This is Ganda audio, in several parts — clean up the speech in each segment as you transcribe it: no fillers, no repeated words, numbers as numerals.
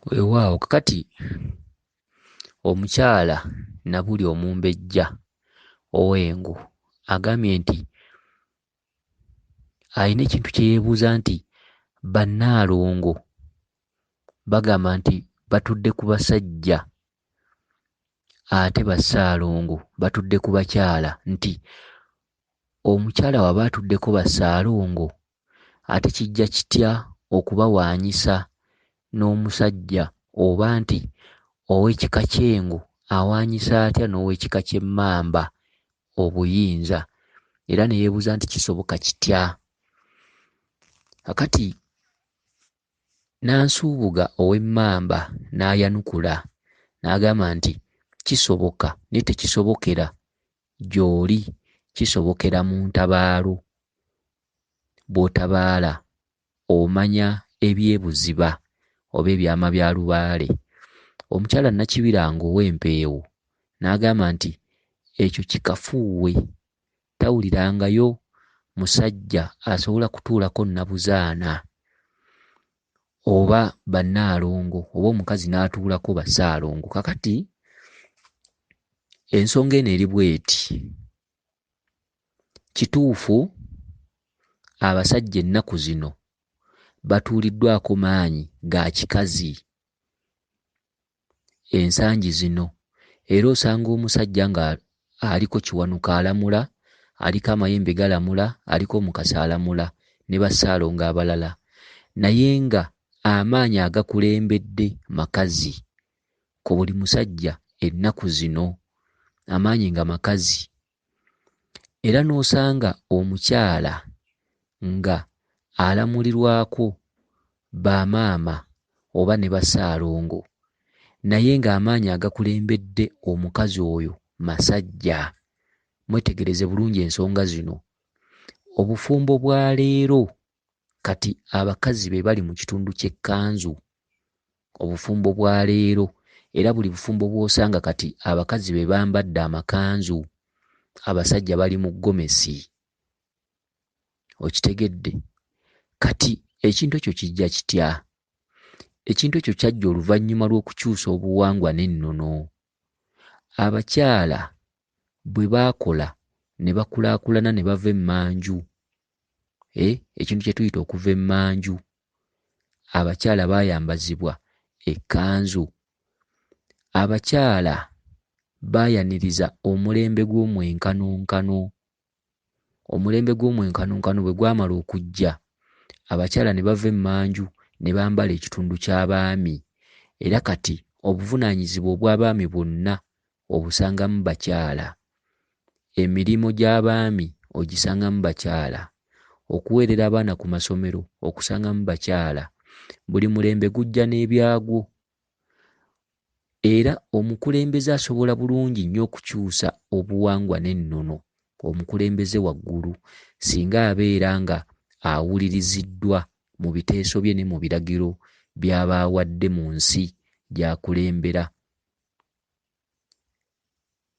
Weewaawo kakati omukyala Nabuli Omumbejja ow'Engo agambye nti alina ekintu kye yeebuuza nti bannaalongo bagamba nti batudde ku basajja ate bassaalongo batudde ku bakyala, nti omukyala waba atuddeko bassaalongo ate kijja kitya okubawaanyisa n'omusajja, oba nti ow'ekika ky'Engo awaanyisa atya n'ow'ekika ky'Emmamba obuyinza, era ne yeebuuza nti kisoboka kitya. Kakati Nansuubuga ow'Emmamba n'ayanukula n'agamba nti kisoboka naye tekisobokera gy'oli, kisobokera mu ntabaalo. Bw'otabaala omanya ebyebuziba oba ebyama bya lubaale. Omukyala Nakibiranga ow'Empeewo n'agamba nti ekyo kikafuuwe, tawulirangayo musajja asobola kutuulako nnabuzaana oba bannaalongo oba omukazi n'atuulako bassaalongo. Kakati ensonga eno eri bw'eti: kituufu abasajja ennaku zino batuuliddwako maanyi ga kikazi ensangi zino, era osanga omusajja nga aliko kiwanuka alamula, aliko amayembe galamula, aliko omukasa alamula ne bassaalongo abalala, naye nga amaanyi agakulembedde makazi ku buli musajja ennaku zino, amaanyi nga makazi. Era n'osanga omukyala nga alamulirwako bamaama oba ne bassaalongo, naye ng'amaanyi agakulembedde omukazi oyo masajja. Mwetegereze bulungi ensonga zino. Obufumbo bwa leero kati abakazi be bali mu kitundu ky'ekkanzu, obufumbo bwa leero, era buli bufumbo bw'osanga kati abakazi be bambadde amakanzu, abasajja bali mu ggomesi. Okitegedde? Kati ekintu ekyo kijja kitya? Ekintu ekyo kyajja oluvannyuma lw'okukyusa obuwangwa n'ennono. Abakyala bwe baakola ne bakulaakulana ne bava emmanju, ekintu kye tuyita okuva emmanju, abakyala baayambazibwa ekkanzu. Abakyala baayaniriza omulembe gw'Omwankanonkano. Omulembe gw'Omwankanonkano bwe gwamala okujja, abakyala ne bava emmanju ne bambala ekitundu ky'abaami, era kati obuvunaanyizibwa obw'abaami bwonna obusangamu bakyala. Emirimu gy'abaami ogisangamu bakyala. Okuweerera abaana ku masomero okusangamu bakyala. Buli mulembe gujja n'ebyagwo. Era omukulembeze asobola bulungi nnyo okukyusa obuwangwa n'ennono, omukulembeze waggulu, singa abeera nga awuliriziddwa mu biteeso bye ne mu biragiro by'abaawadde mu nsi gy'akulembera.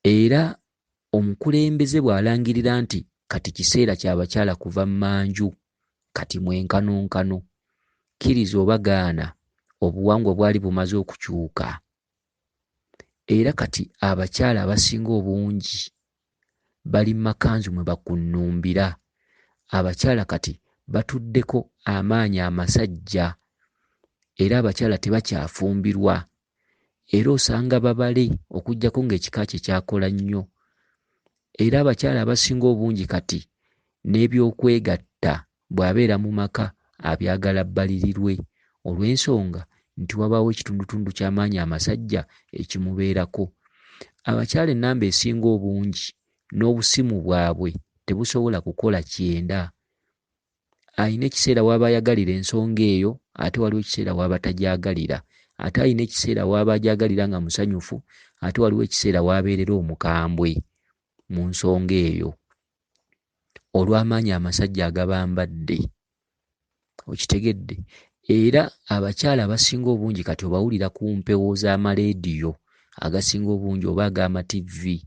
Era omukulembeze bw'alangirira nti kati kiseera ky'abakyala kuva mmanju, kati mwenkanonkano, kkiriza oba gaana, obuwangwa bwali bumaze okukyuka. Era kati abakyala abasinga obungi bali mu makanzu mwe bakunnumbira. Abakyala kati batuddeko amaanyi amasajja, era abakyala tebakyafumbirwa. Era osanga babale okuggyako ng'ekika kye kyakola nnyo. Era abakyala abasinga obungi kati n'ebyokwegatta bw'abeera mu maka abyagala bbalirirwe, olw'ensonga nti wabaawo ekitundutundu ky'amaanyi amasajja ekimubeerako. Abakyala ennamba esinga obungi n'obusimu bwabwe tebusobola kukola kyenda. Ayina ekiseera w'aba ayagalira ensonga eyo, ate waliwo ekiseera w'aba tagyagalira. Ate ayina ekiseera w'aba agyagalira nga musanyufu, ate waliwo ekiseera w'abeerera omukambwe mu nsonga eyo, olw'amaanyi amasajja agabambadde. Okitegedde? Era abakyala abasinga obungi kati obawulira ku mpewo z'amaleediyo agasinga obungi oba ag'amativi,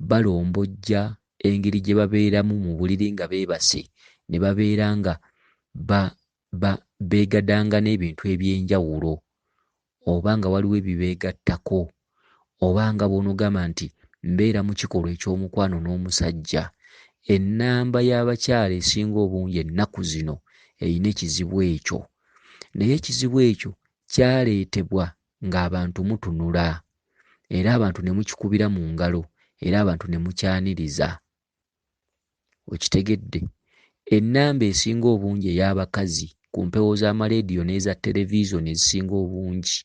balombojja engeri gye babeeramu mu buliri nga beebase, ne babeera nga beegadanga n'ebintu eby'enjawulo. oba nga waliwo ebibeegattako oba nga bw'onogamba nti mbeera mu kikolwa eky'omukwano n'omusajja. Ennamba y'abakyala esinga obungi ennaku zino erina ekizibu ekyo, naye ekizibu ekyo kyaleetebwa ng'abantu mutunula era abantu ne mukikubira mu ngalo era abantu ne mukyaniriza. Okitegedde? Ennamba esinga obungi ey'abakazi ku mpewo z'amaleediyo n'eza televiziyo ezisinga obungi,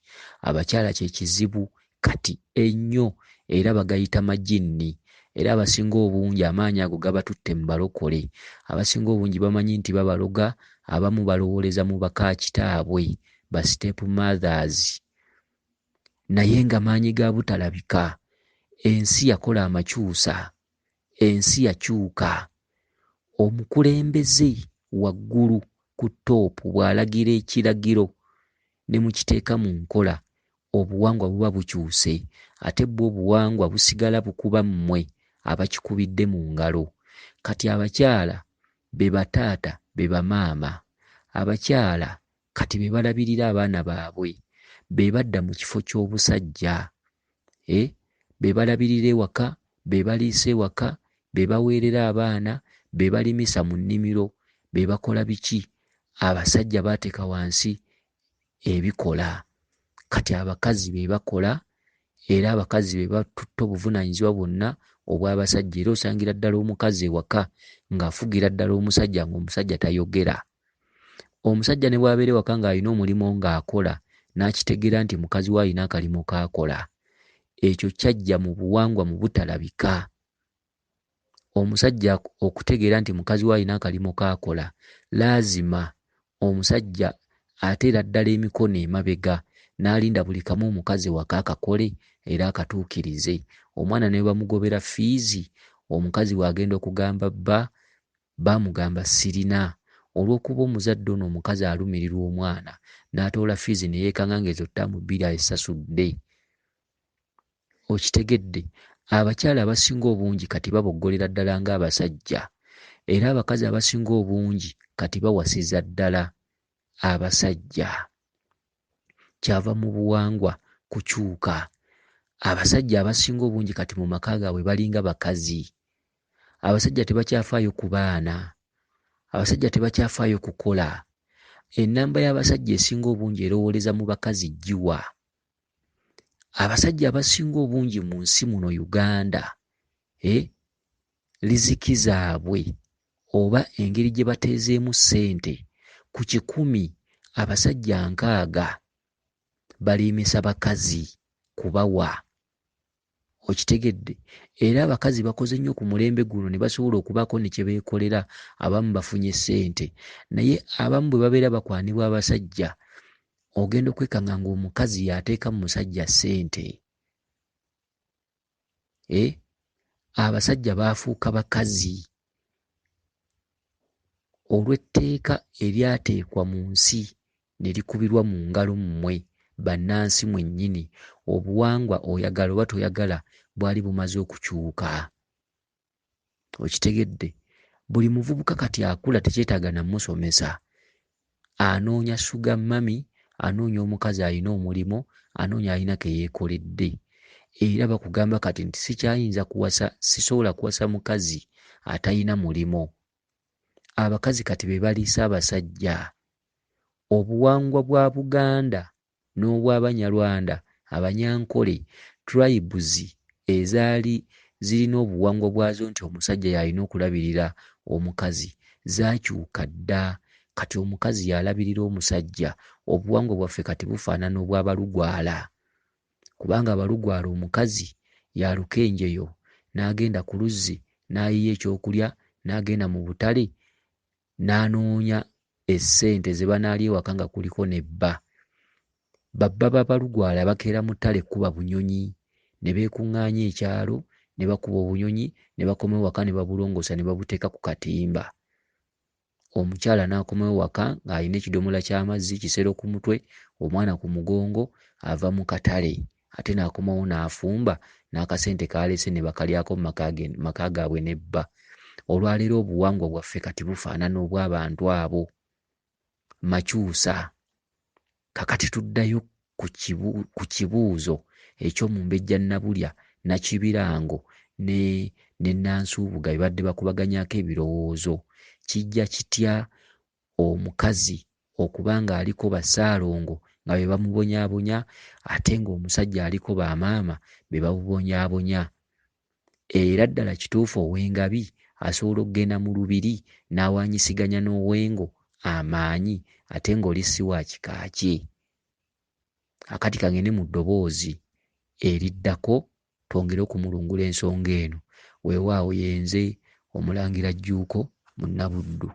abakyala kye kizibu kati ennyo era bagayita majinni, era abasinga obungi amaanyi ago gabatutte mu balokole. Abasinga obungi bamanyi nti babaloga, abamu balowooleza mu bakaakitaabwe ba step mothers, naye nga maanyi ga butalabika. Ensi yakola amakyusa, ensi yakyuka. Omukulembeze waggulu ku ttoopu bw'alagira ekiragiro ne mukiteeka mu nkola, obuwangwa buba bukyuse, ate bwo obuwangwa busigala bukuba mmwe abakikubidde mu ngalo. Kati abakyala be bataata be bamaama, abakyala kati be balabirira abaana baabwe, be badda mu kifo ky'obusajja, be balabirira ewaka, be baliisa ewaka, be baweerera abaana, be balimisa mu nnimiro, be bakola biki. Abasajja baateeka wansi ebikola, kati abakazi be bakola era abakazi be batutte obuvunaanyizibwa bwonna obw'abasajja. Era osangira ddala omukazi ewaka ng'afugira ddala omusajja ng'omusajja tayogera. Omusajja ne bw'abeera ewaka ng'alina omulimu ng'akola n'akitegeera nti mukazi we alina akalimo k'akola, ekyo kyajja mu buwangwa mu butalabika. Omusajja okutegeera nti mukazi we alina akalimo k'akola, laazima omusajja ateera ddala emikono emabega n'alinda buli kamu omukazi waka akakole era akatuukirize. Omwana ne bamugobera fiizi, omukazi bw'agenda okugamba bba, baamugamba sirina. Olw'okuba omuzadde ono omukazi alumirirwa omwana n'atoola fiizi ne yeekanga ng'ezo ttaamu bbiri azisasudde. Okitegedde? Abakyala abasinga obungi kati baboggolera ddala ng'abasajja, era abakazi abasinga obungi kati bawasiza ddala abasajja. Kyava mu buwangwa kukyuka. Abasajja abasinga obungi kati mu maka gaabwe balinga bakazi. Abasajja tebakyafaayo ku baana, abasajja tebakyafaayo kukola. Ennamba y'abasajja esinga obungi erowooleza mu bakazi jjiwa. Abasajja abasinga obungi mu nsi muno Uganda, riziki zaabwe oba engeri gye bateezeemu ssente, ku 100 abasajja 60 baliimisa bakazi kubawa. Okitegedde? Era abakazi bakoze nnyo ku mulembe guno ne basobola okubaako ne kye beekolera. Abamu bafunye ssente, naye abamu bwe babeera bakwanibwa abasajja, ogenda okwekanga ng'omukazi y'ateeka mu musajja ssente. Abasajja baafuuka bakazi olw'etteeka eryateekwa mu nsi ne likubirwa mu ngalo mmwe bannansi mwennyini. Obuwangwa oyagala oba toyagala bwali bumaze okukyuka. Okitegedde? Buli muvubuka kati akula tekyetaaga na musomesa, anoonya suga mami, anoonya omukazi alina omulimu, anoonya alina ke yeekoledde. Era bakugamba kati nti sikyayinza kuwasa, sisobola kuwasa mukazi atalina mulimo. Abakazi kati be baliisa abasajja. Obuwangwa bwa Buganda n'obw'Abanyarwanda, Abanyankole, tribes ezaali zirina obuwangwa bwazo nti omusajja yalina okulabirira omukazi zaakyuka dda. Kati omukazi y'alabirira omusajja. Obuwangwa bwaffe kati bufaanana obw'Abalugwala, kubanga Abalugwala omukazi yaluka enjeyo n'agenda ku luzzi n'ayiya ekyokulya n'agenda mu butale n'anoonya essente ze banaalya ewaka nga kuliko nebba. Babba b'Abalugwala bakeera mu ttale kuba bunyonyi, ne beekuŋŋaanya ekyalo ne bakuba obunyonyi ne bakoma ewaka ne babulongoosa ne babuteeka ku katimba. Omukyala n'akomawo waka ng'alina ekidomola ky'amazzi, kisero ku mutwe, omwana ku mugongo, ava mu katale. Ate n'akomawo n'afumba n'akasente k'aleese ne bakalyako mu maka gaabwe nebba. Olwaleero obuwangwa bwaffe kati bufaanana obw'abantu abo. Makyusa. Kakati tuddayo ku kibuuzo eky'Omumbejja Nnabulya, Nakibirango ne Nansuubuga bye badde bakubaganyako ebirowoozo. Kijja kitya omukazi okuba ng'aliko bassaalongo nga be bamubonyaabonya ate ng'omusajja aliko bamaama be bamubonyaabonya? Era ddala kituufu Ow'Engabi asobola okugenda mu lubiri n'awaanyisiganya n'Owengo amaanyi ate ng'oli si wa kika kye? Akati kagende mu ddoboozi eriddako twongere okumulungula ensonga eno. Weewaawo yenze Omulangira Jjuuko, Munnabuddu.